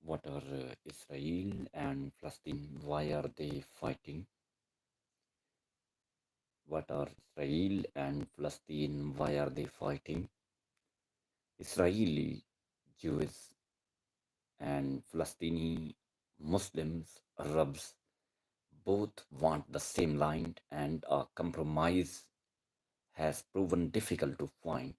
What are Israel and Palestine? Why are they fighting? What are Israel and Palestine? Why are they fighting? Israeli Jews and Palestini Muslims, Arabs, both want the same land, and a compromise has proven difficult to find.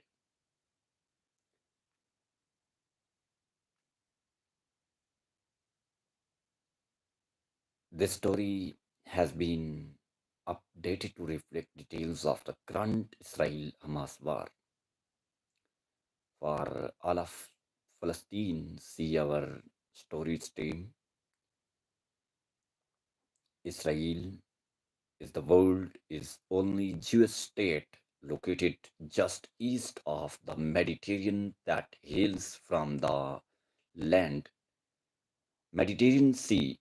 This story has been updated to reflect details of the current Israel Hamas war. For all of Palestine, see our stories team. Israel is the world is only Jewish state located just east of the Mediterranean that hails from the land Mediterranean Sea.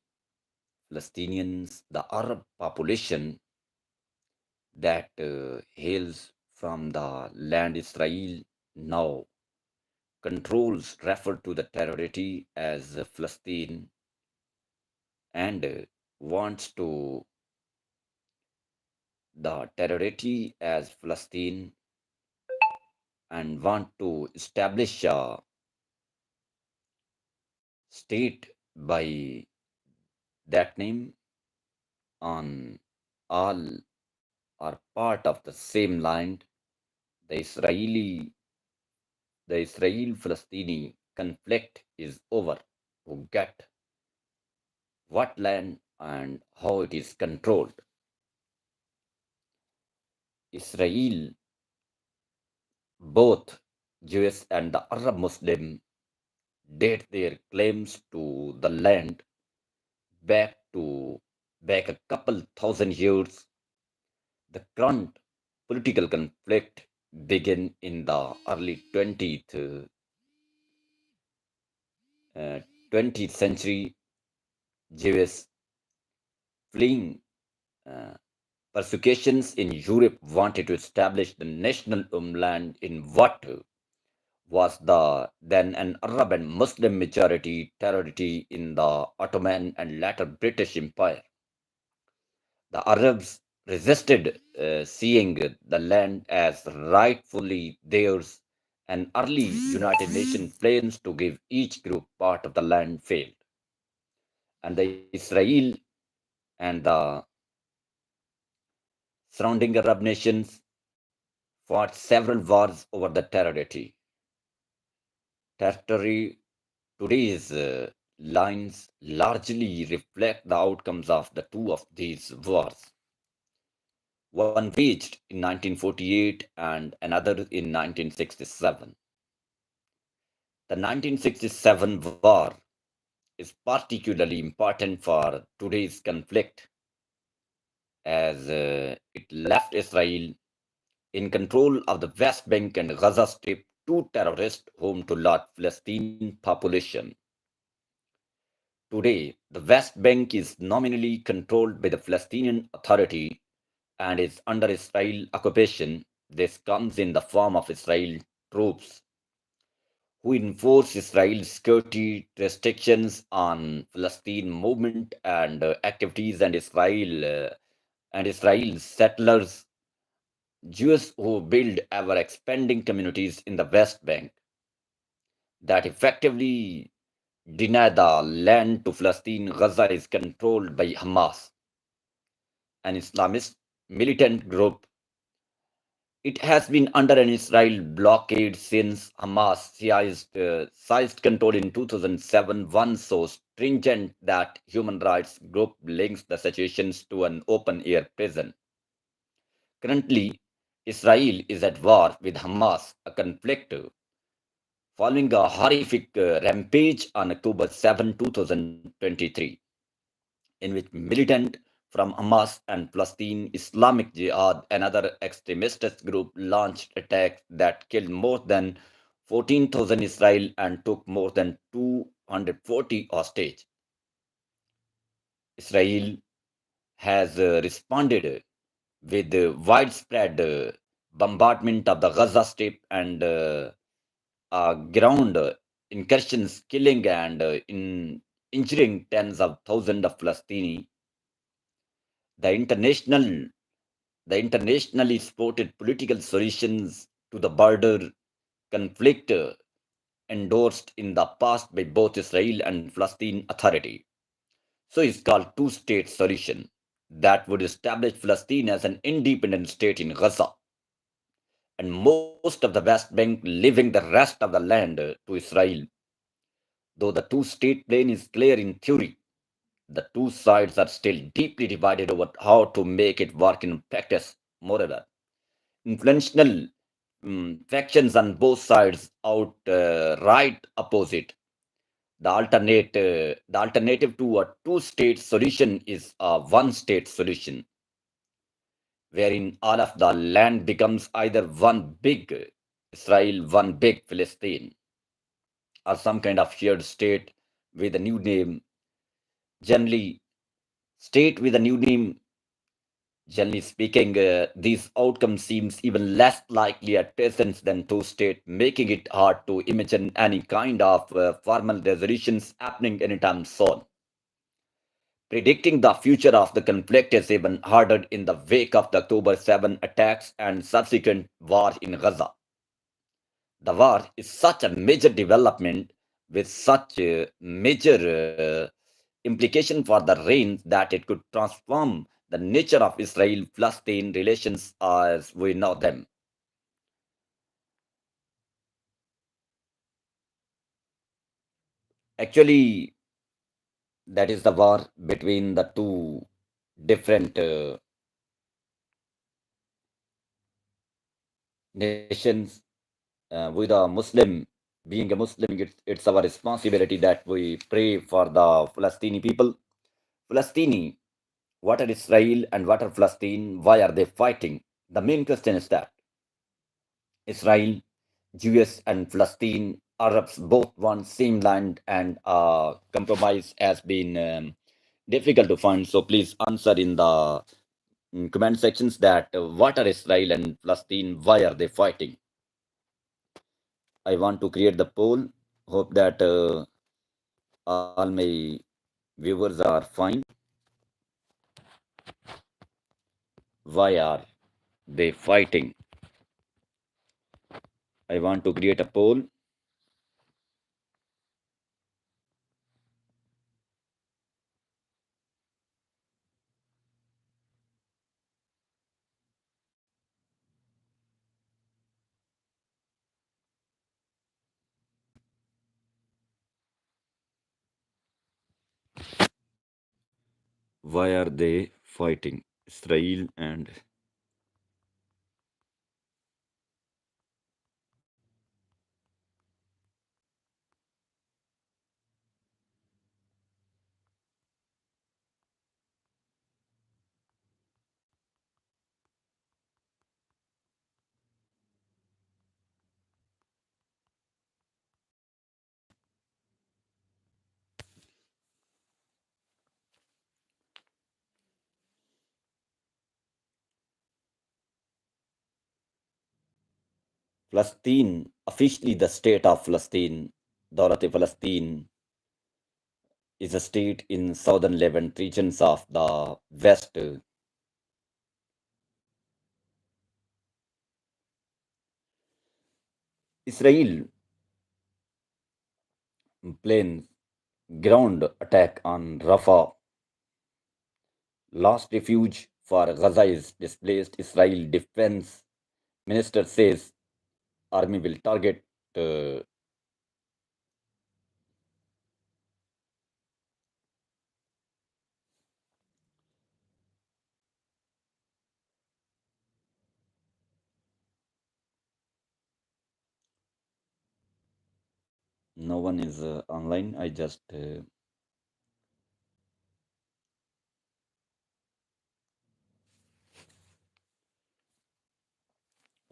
Palestinians, the Arab population that hails from the land Israel now controls, refer to the territory as Palestine, and wants to the territory as Palestine, and want to establish a state by that name on all are part of the same land. The Israeli the Israel Palestini conflict is over. Who get what land and how it is controlled. Israel, both Jewish and the Arab Muslim, date their claims to the land back to back a couple thousand years. The current political conflict began in the early 20th century. Jews fleeing uh, persecutions in Europe wanted to establish the national homeland in what was the then an Arab and Muslim majority territory in the Ottoman and later British Empire. The Arabs resisted seeing the land as rightfully theirs, and early United Nations plans to give each group part of the land failed, and the Israel and the surrounding Arab nations fought several wars over the territory. Territory today's lines largely reflect the outcomes of the two of these wars. One waged in 1948 and another in 1967. The 1967 war is particularly important for today's conflict as it left Israel in control of the West Bank and Gaza Strip, two terrorist home to large Palestinian population. Today, the West Bank is nominally controlled by the Palestinian Authority and is under Israel occupation. This comes in the form of Israel troops who enforce Israel's security restrictions on Palestine movement and activities, and Israel settlers, Jews who build ever expanding communities in the West Bank that effectively deny the land to Palestine. Gaza is controlled by Hamas, an Islamist militant group. It has been under an Israel blockade since Hamas seized control in 2007, one so stringent that human rights group links the situations to an open-air prison. Currently, Israel is at war with Hamas, a conflict following a horrific rampage on October 7, 2023, in which militant from Hamas and Palestine Islamic Jihad, another extremist group, launched attacks that killed more than 14,000 Israel and took more than 240 hostage. Israel has responded with widespread bombardment of the Gaza Strip and ground incursions killing and injuring tens of thousands of Palestinians. The international the internationally supported political solutions to the border conflict endorsed in the past by both Israel and Palestine Authority. So it's called two-state solution that would establish Palestine as an independent state in Gaza and most of the West Bank leaving the rest of the land to Israel. Though the two-state plan is clear in theory, the two sides are still deeply divided over how to make it work in practice. Moreover, influential factions on both sides right opposite. The alternative to a two-state solution is a one-state solution, wherein all of the land becomes either one big Israel, one big Palestine, or some kind of shared state with a new name. Generally, state with a new name. Generally speaking, these outcomes seems even less likely at present than two-state, making it hard to imagine any kind of formal resolutions happening anytime soon. Predicting the future of the conflict is even harder in the wake of the October 7 attacks and subsequent war in Gaza. The war is such a major development with such major implication for the reign that it could transform the nature of Israel-Palestine relations as we know them. Actually, that is the war between the two different nations. With a Muslim, being a Muslim, it's our responsibility that we pray for the Palestinian people. Palestinian, what are Israel and what are Palestine? Why are they fighting? The main question is that Israel, Jews and Palestine, Arabs both want same land and compromise has been difficult to find. So please answer in the comment sections that what are Israel and Palestine? Why are they fighting? I want to create the poll. Hope that all my viewers are fine. Why are they fighting? I want to create a poll. Why are they fighting? Israel and Palestine, officially the state of Palestine, Dorothy Palestine, is a state in southern Levant regions of the West. Israel planes ground attack on Rafah. Last refuge for Gaza is displaced. Israel defense minister says army will target. Uh, no one is online. I just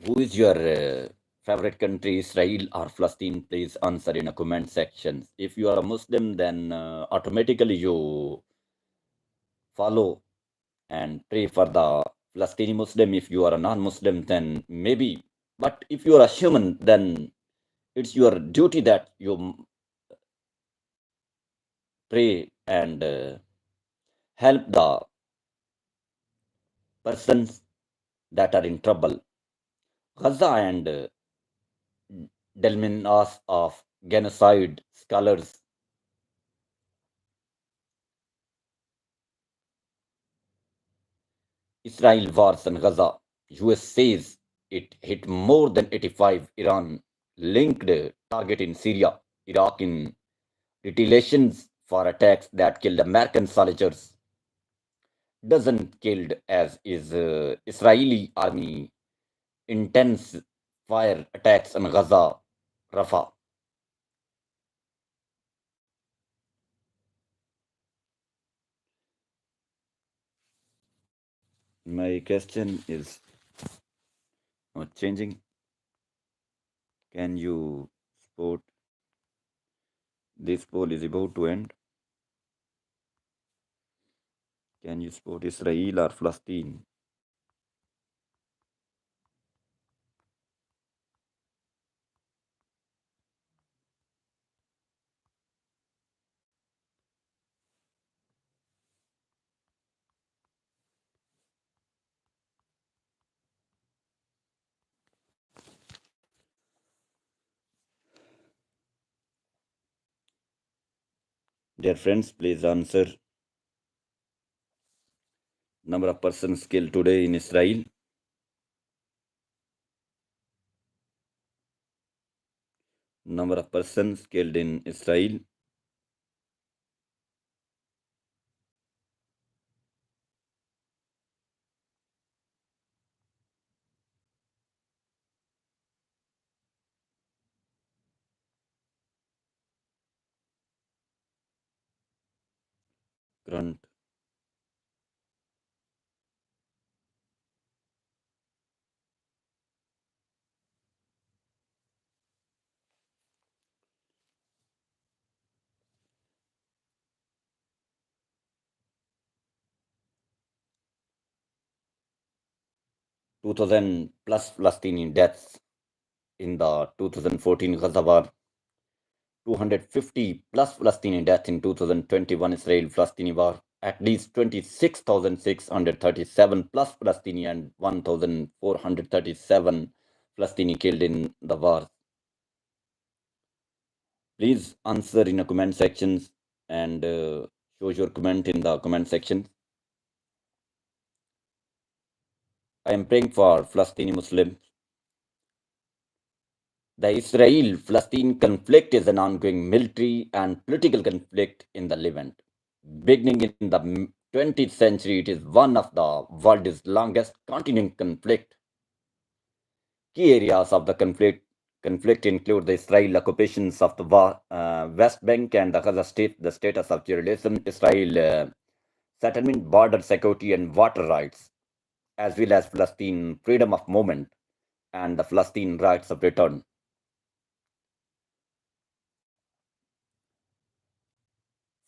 who is your favorite country, Israel or Palestine? Please answer in a comment section. If you are a Muslim, then automatically you follow and pray for the Palestinian Muslim. If you are a non-Muslim, then maybe. But if you are a human, then it's your duty that you pray and help the persons that are in trouble. Gaza and Delminas of genocide scholars. Israel wars on Gaza. US says it hit more than 85 Iran linked target in Syria, Iraq in retaliations for attacks that killed American soldiers. Doesn't killed as is Israeli army intense fire attacks on Gaza, Rafah. My question is not changing. Can you support this poll is about to end? Can you support Israel or Palestine? 'Dear friends, please answer. Number of persons killed today in Israel. Number of persons killed in Israel. Current 2,000 plus Palestinian deaths in the 2014 Gaza war. 250 plus Palestinian deaths in 2021 Israel-Palestinian war. At least 26,637 plus Palestinian and 1,437 Palestinian killed in the war. Please answer in the comment sections and show your comment in the comment section. I am praying for Palestinian Muslims. The Israel-Palestine conflict is an ongoing military and political conflict in the Levant. Beginning in the 20th century, it is one of the world's longest continuing conflict. Key areas of the conflict include the Israel occupations of the West Bank and the Gaza State, the status of Jerusalem, Israel settlement, border security, and water rights, as well as Palestine freedom of movement and the Palestine rights of return.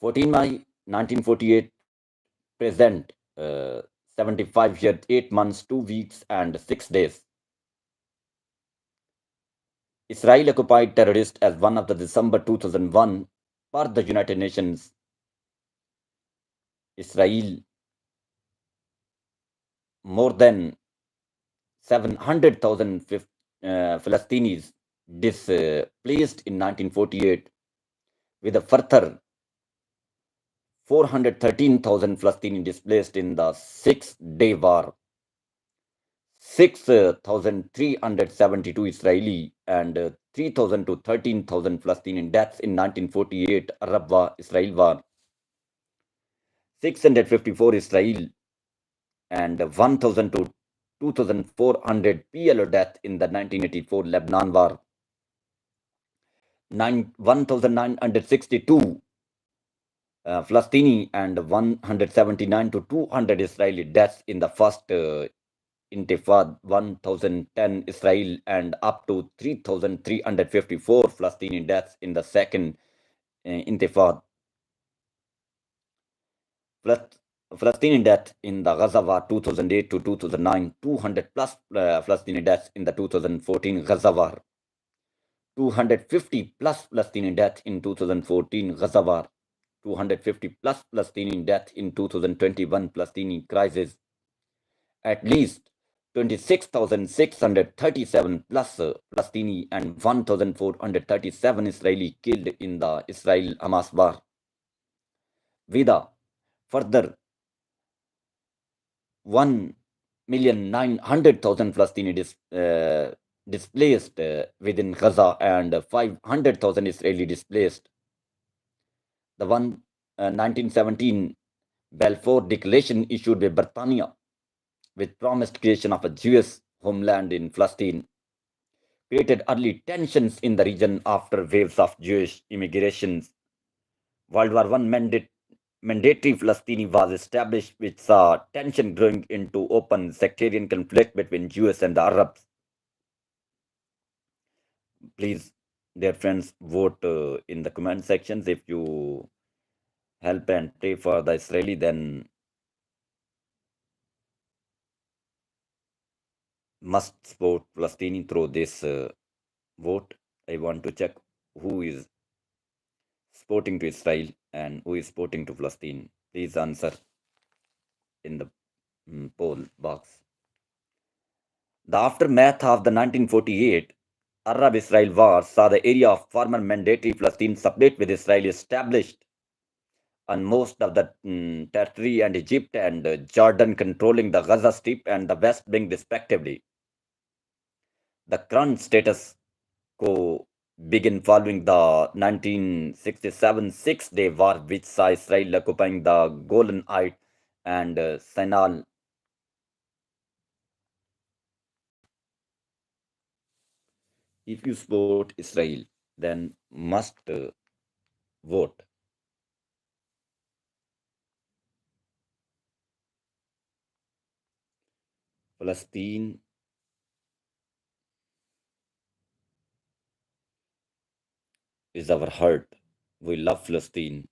14 May 1948, present 75 years, 8 months, 2 weeks, and 6 days. Israel occupied terrorists as one of the December 2001 per the United Nations. Israel more than 700,000 Palestinians displaced in 1948 with a further 413,000 Palestinians displaced in the Six-Day War. 6,372 Israeli and 3,000 to 13,000 Palestinian deaths in 1948 Arab War, Israel War. 654 Israel and 1,000 to 2,400 PLO deaths in the 1984 Lebanon War. 1,962 Palestinian and 179 to 200 Israeli deaths in the first Intifad. 1,010 Israel and up to 3,354 Palestinian deaths in the second Intifad. Palestinian deaths in the Gaza War 2008 to 2009, 200 plus Palestinian deaths in the 2014 Gaza War, 250 plus Palestinian deaths in 2014 Gaza War, 250 plus Palestinian deaths in 2021 Palestinian crisis, at least 26,637 plus Palestinian and 1,437 Israeli killed in the Israel-Hamas war. With a further 1,900,000 Palestinians displaced within Gaza and 500,000 Israeli displaced. The 1917 Balfour Declaration issued by Britannia, which promised creation of a Jewish homeland in Palestine, created early tensions in the region after waves of Jewish immigrations. World War I mandatory Palestine was established, which saw tension growing into open sectarian conflict between Jews and the Arabs. Please, dear friends, vote in the comment sections. If you help and pray for the Israeli, then must support Palestine through this vote. I want to check who is supporting to Israel and who is supporting to Palestine. Please answer in the poll box. The aftermath of the 1948 Arab-Israel war saw the area of former mandatory Palestine separate with Israel established on most of the territory and Egypt and Jordan controlling the Gaza Strip and the West Bank respectively. The current status quo began following the 1967 Six-Day War, which saw Israel occupying the Golan Heights and Sinai. If you support Israel, then must vote. Palestine is our heart. We love Palestine.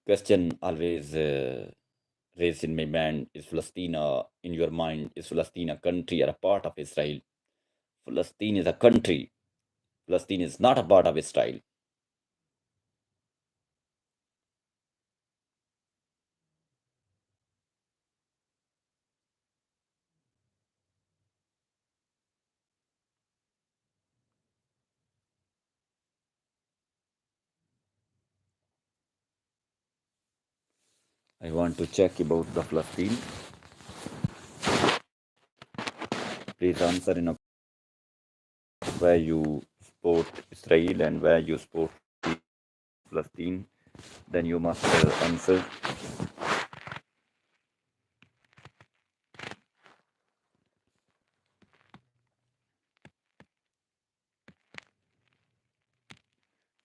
Question always raised in my mind: is Palestine in your mind? Is Palestine a country or a part of Israel? Palestine is a country. Palestine is not a part of Israel. I want to check about the Palestine. Please answer in a where you support Israel and where you support Palestine. Then you must answer.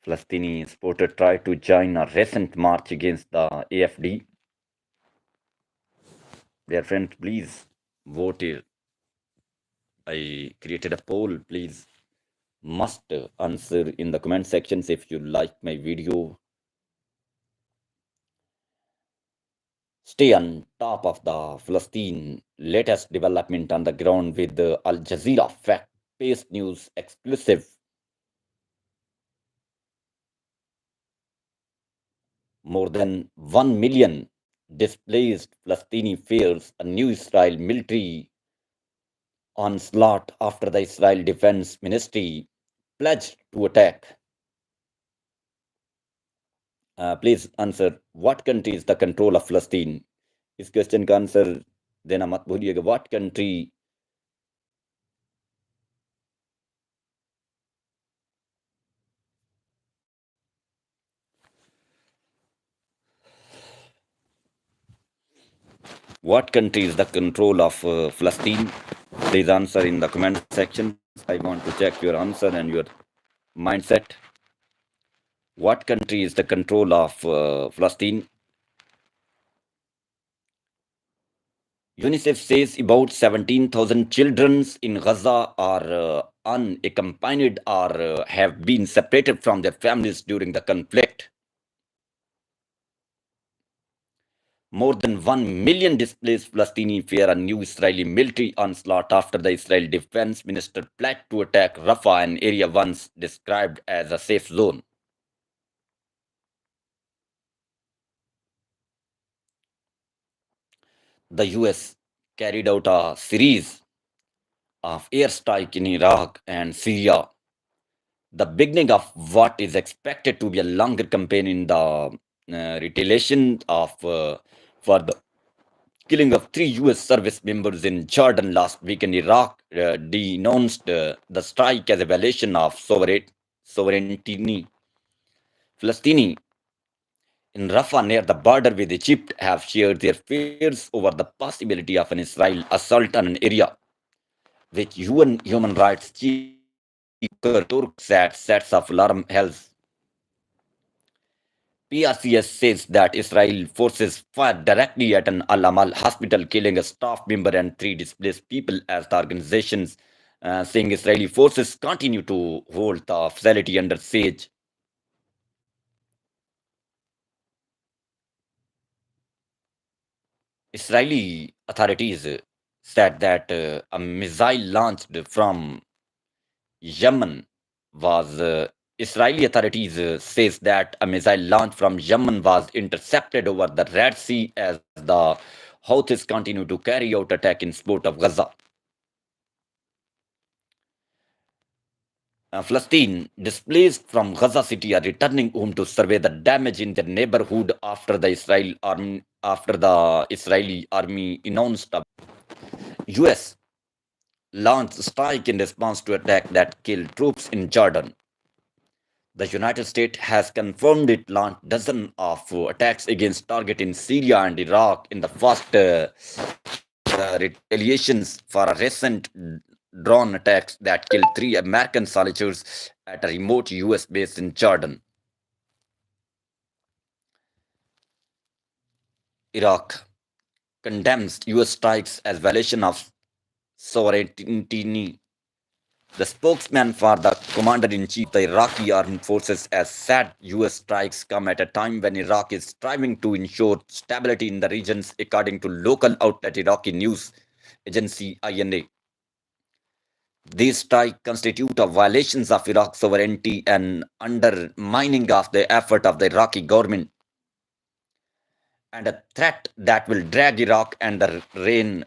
Palestinian supporter tried to join a recent march against the AFD. Dear friends, please vote here. I created a poll. Please must answer in the comment sections if you like my video. Stay on top of the Palestine latest development on the ground with the Al Jazeera fact-based news exclusive. More than 1 million displaced Palestinian fears a new Israel military onslaught after the Israel Defense Ministry pledged to attack. Please answer, what country is the control of Palestine? इस question का answer देना मत भूलिएगा. What country is the control of Palestine? Please answer in the comment section. I want to check your answer and your mindset. What country is the control of Palestine? UNICEF says about 17,000 children in Gaza are unaccompanied or have been separated from their families during the conflict. More than 1 million displaced Palestinians fear a new Israeli military onslaught after the Israeli defense minister pledged to attack Rafah, an area once described as a safe zone. The US carried out a series of airstrikes in Iraq and Syria, the beginning of what is expected to be a longer campaign in the retaliation of for the killing of three US service members in Jordan last week. In Iraq denounced the strike as a violation of sovereignty. Palestinians in Rafah near the border with Egypt have shared their fears over the possibility of an Israel assault on an area which UN human rights chief Turk said sets of alarm health. PRCS says that Israel forces fired directly at an Al Amal hospital, killing a staff member and three displaced people, as the organizations saying Israeli forces continue to hold the facility under siege. Israeli authorities said that a missile launched from Yemen was Israeli authorities says that a missile launched from Yemen was intercepted over the Red Sea as the Houthis continue to carry out attack in support of Gaza. Palestine displaced from Gaza City are returning home to survey the damage in their neighborhood after the Israeli army announced a US launched strike in response to attack that killed troops in Jordan. The United States has confirmed it launched dozens of attacks against targets in Syria and Iraq in the first retaliations for a recent drone attacks that killed three American soldiers at a remote US base in Jordan. Iraq condemns US strikes as violation of sovereignty. The spokesman for the commander-in-chief of the Iraqi armed forces has said US strikes come at a time when Iraq is striving to ensure stability in the regions, according to local outlet Iraqi news agency INA. These strikes constitute a violations of Iraq's sovereignty and undermining of the effort of the Iraqi government, and a threat that will drag Iraq and the reign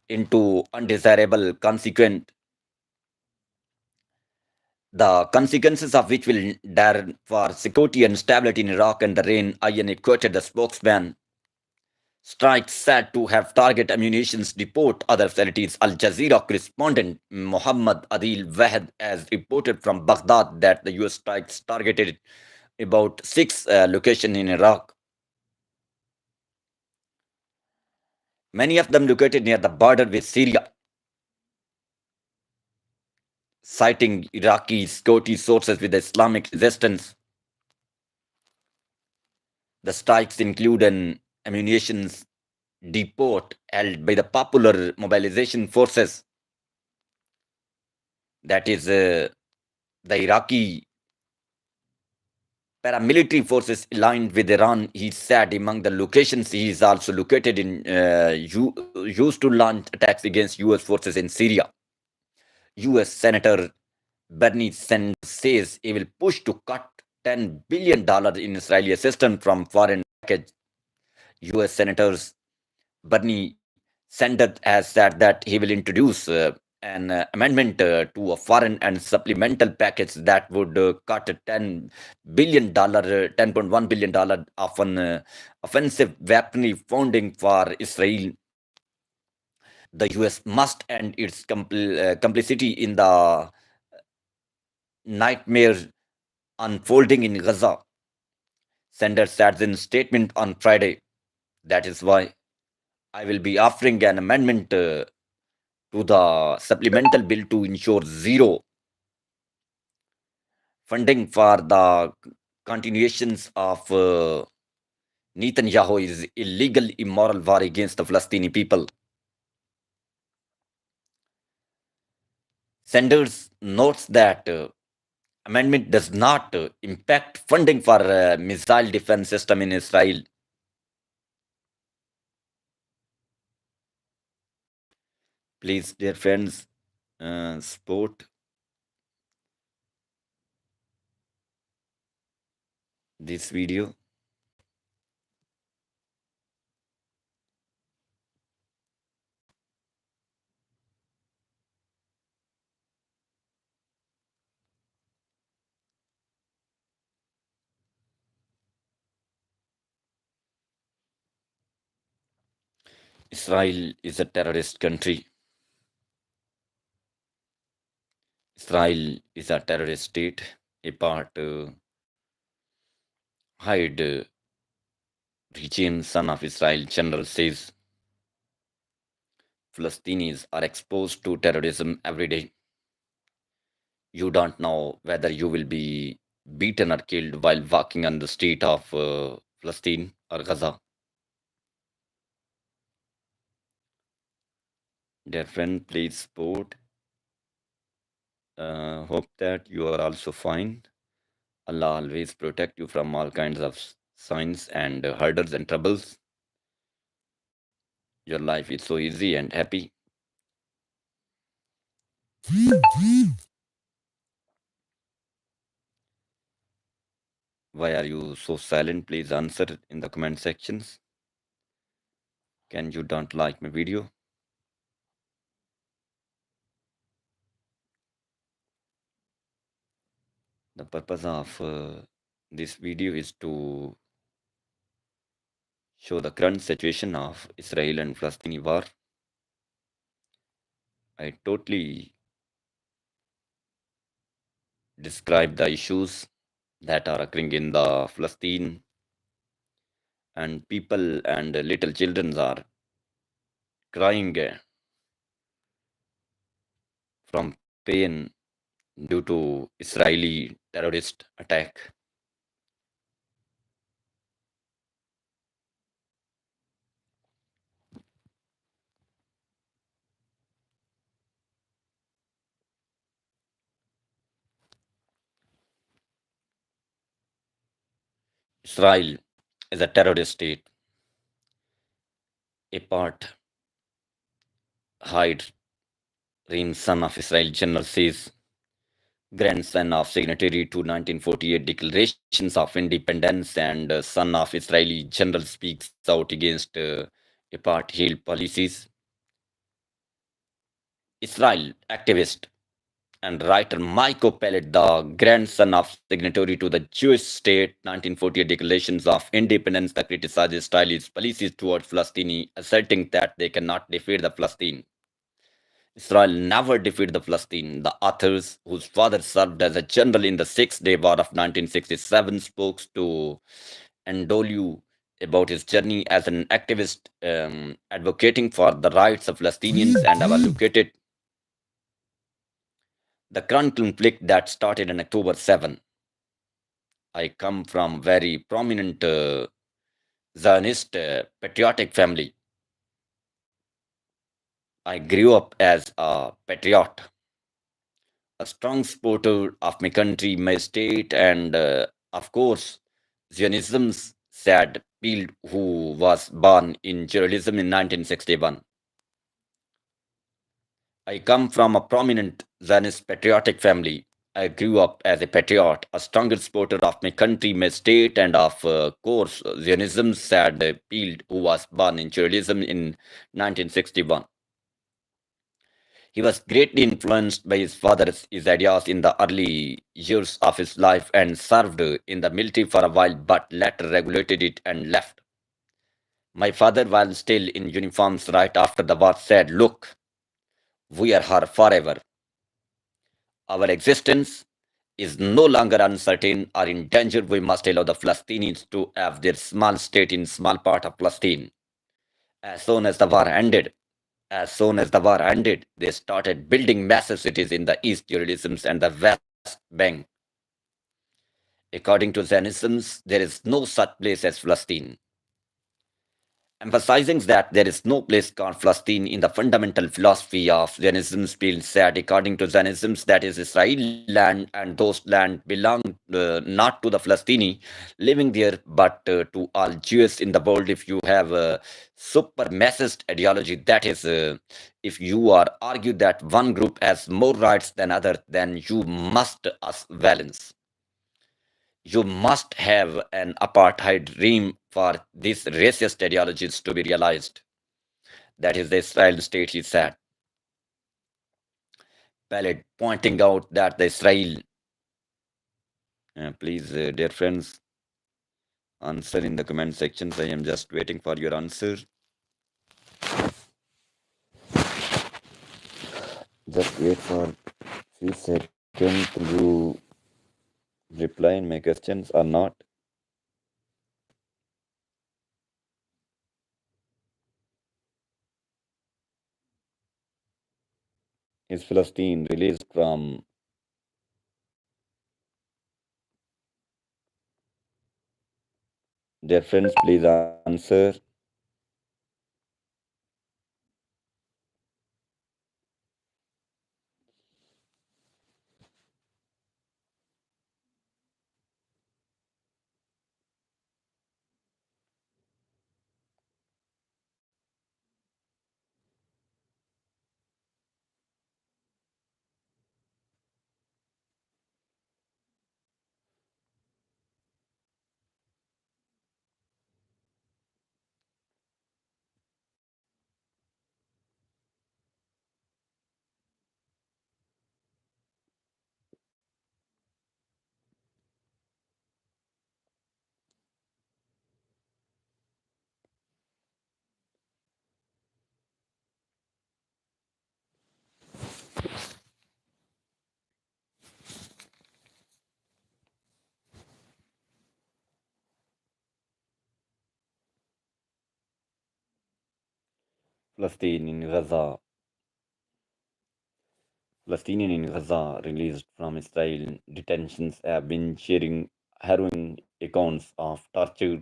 into undesirable consequence, the consequences of which will dire for security and stability in Iraq and the reign. INA quoted the spokesman. Strikes said to have target ammunitions depot other facilities. Al Jazeera correspondent Muhammad Adil Wahed has reported from Baghdad that the US strikes targeted about six locations in Iraq, many of them located near the border with Syria. Citing Iraqi security sources with Islamic resistance, the strikes include an ammunition depot held by the Popular Mobilization Forces, that is the Iraqi paramilitary forces aligned with Iran. He said among the locations he is also located in used to launch attacks against US forces in Syria. US Senator Bernie Sanders says he will push to cut $10 billion in Israeli assistance from foreign package. US Senators Bernie Sanders has said that he will introduce an amendment to a foreign and supplemental package that would cut $10 billion, $10.1 billion of an offensive weaponry funding for Israel. The US must end its complicity in the nightmare unfolding in Gaza. Sanders said in a statement on Friday. That is why I will be offering an amendment to the supplemental bill to ensure zero funding for the continuations of Netanyahu's illegal, immoral war against the Palestinian people. Sanders notes that amendment does not impact funding for missile defense system in Israel. Please, dear friends, support this video. Israel is a terrorist country. Israel is a terrorist state. A part Hyde regime, son of Israel general, says Palestinians are exposed to terrorism every day. You don't know whether you will be beaten or killed while walking on the street of Palestine or Gaza. Dear friend, please support. Hope that you are also fine. Allah always protect you from all kinds of signs and hurdles and troubles. Your life is so easy and happy. Why are you so silent? Please answer in the comment sections. Can you don't like my video? The purpose of this video is to show the current situation of Israel and Palestinian war. I totally describe the issues that are occurring in the Palestine, and people and little children are crying from pain due to Israeli terrorist attack. Israel is a terrorist state. A part Hyde Reem, son of Israel general, says grandson of signatory to 1948 declarations of independence and son of Israeli general, speaks out against apartheid policies. Israel activist and writer Michael Pellet, the grandson of signatory to the Jewish state 1948 declarations of independence, that criticizes Israeli policies towards Palestine, asserting that they cannot defeat the Palestine. Israel never defeated the Palestine. The authors, whose father served as a general in the Six-Day War of 1967, spoke to Endolu about his journey as an activist advocating for the rights of Palestinians and advocated the current conflict that started on October 7. I come from very prominent Zionist patriotic family. I grew up as a patriot, a strong supporter of my country, my state, and of course, Zionism's sad Peel, who was born in Jerusalem in 1961. I come from a prominent Zionist patriotic family. I grew up as a patriot, a stronger supporter of my country, my state, and of course, Zionism's sad Peel, who was born in Jerusalem in 1961. He was greatly influenced by his father's his ideas in the early years of his life and served in the military for a while, but later regulated it and left. My father, while still in uniforms right after the war, said, "Look, we are here forever. Our existence is no longer uncertain or in danger. We must allow the Palestinians to have their small state in small part of Palestine." As soon as the war ended, As soon as the war ended, they started building massive cities in the East Jerusalem and the West Bank. According to Zionism, there is no such place as Palestine. emphasizing that there is no place called Palestine in the fundamental philosophy of Zionism. Feels that according to Zionism, that is Israel land and those land belong not to the Palestini living there, but to all Jews in the world. If you have a supremacist ideology, that is, if you are argue that one group has more rights than other, then you must us violence. You must have an apartheid dream for these racist ideologies to be realized. That is the Israel state, he said. Pallet pointing out that the Israel, please, dear friends, answer in the comment sections. I am just waiting for your answer. Just wait for few seconds. Will you reply in my questions or not? Is Palestine released from their friends? Please answer. Palestine in Gaza. Palestinian in Gaza, released from Israel detentions, have been sharing harrowing accounts of torture,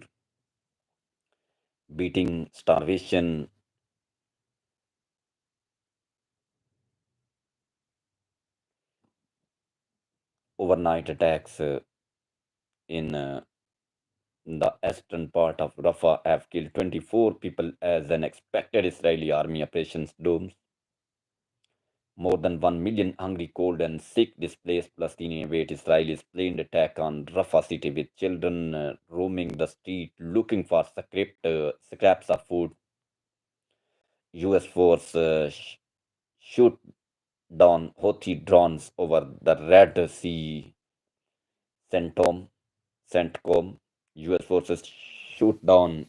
beating, starvation, overnight attacks in the eastern part of Rafah have killed 24 people as an expected Israeli army operations dooms. More than 1 million hungry, cold, and sick displaced Palestinians await Israel's planned attack on Rafah city, with children roaming the street looking for scraps of food. US force shoot down Houthi drones over the Red Sea. CENTCOM, CENTCOM. US forces shoot down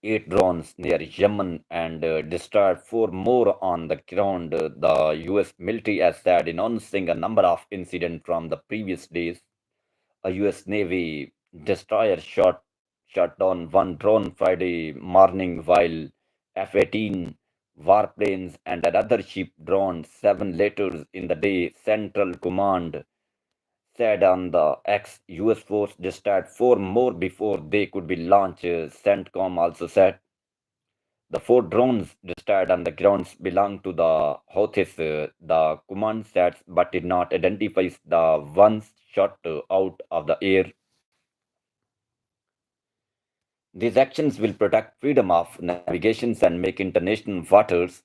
8 drones near Yemen and destroyed 4 more on the ground. The US military has said, announcing a number of incidents from the previous days. A US Navy destroyer shot down one drone Friday morning, while F-18 warplanes and another ship drowned 7 later in the day. Central Command said on the X, US force destroyed 4 more before they could be launched. CENTCOM also said the 4 drones destroyed on the grounds belong to the Houthis. The command said, but did not identify the ones shot out of the air. These actions will protect freedom of navigation and make international waters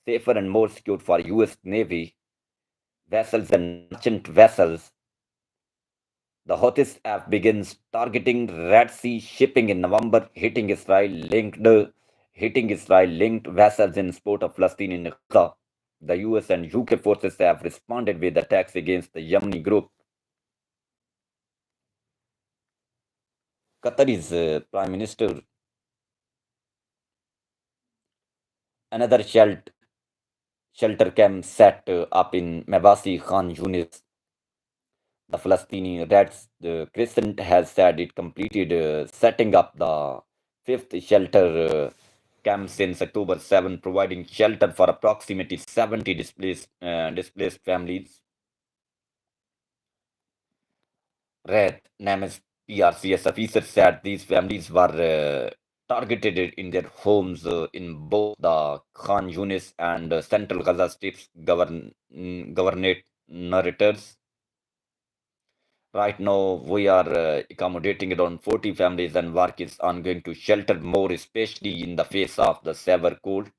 safer and more secure for US Navy vessels and merchant vessels. The Houthis have begun targeting Red Sea shipping in November, hitting Israel-linked vessels in support of Palestine in Gaza. The US and UK forces have responded with attacks against the Yemeni group. Qatar's Prime Minister, another shelter camp set up in Mabasi Khan Yunis. The Palestinian Red Crescent has said it completed setting up the fifth shelter camp since October 7, providing shelter for approximately 70 displaced families. Red Names PRCS officers said these families were targeted in their homes in both the Khan Yunis and Central Gaza Strips governorators. Right now, we are accommodating around 40 families, and work is ongoing to shelter more, especially in the face of the severe cold.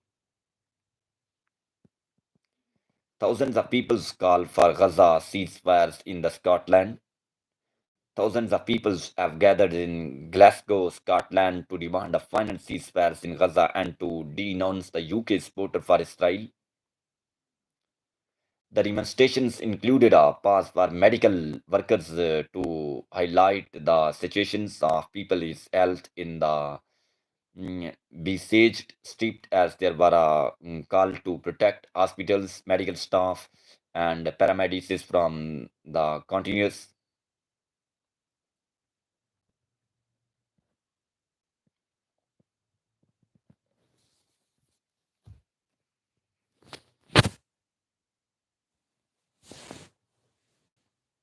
Thousands of people call for Gaza ceasefires in the Scotland. Thousands of people have gathered in Glasgow, Scotland, to demand a final ceasefire in Gaza and to denounce the UK's support for Israel. The demonstrations included a pause for medical workers to highlight the situations of people's health in the besieged strip, as there were a call to protect hospitals, medical staff, and paramedics from the continuous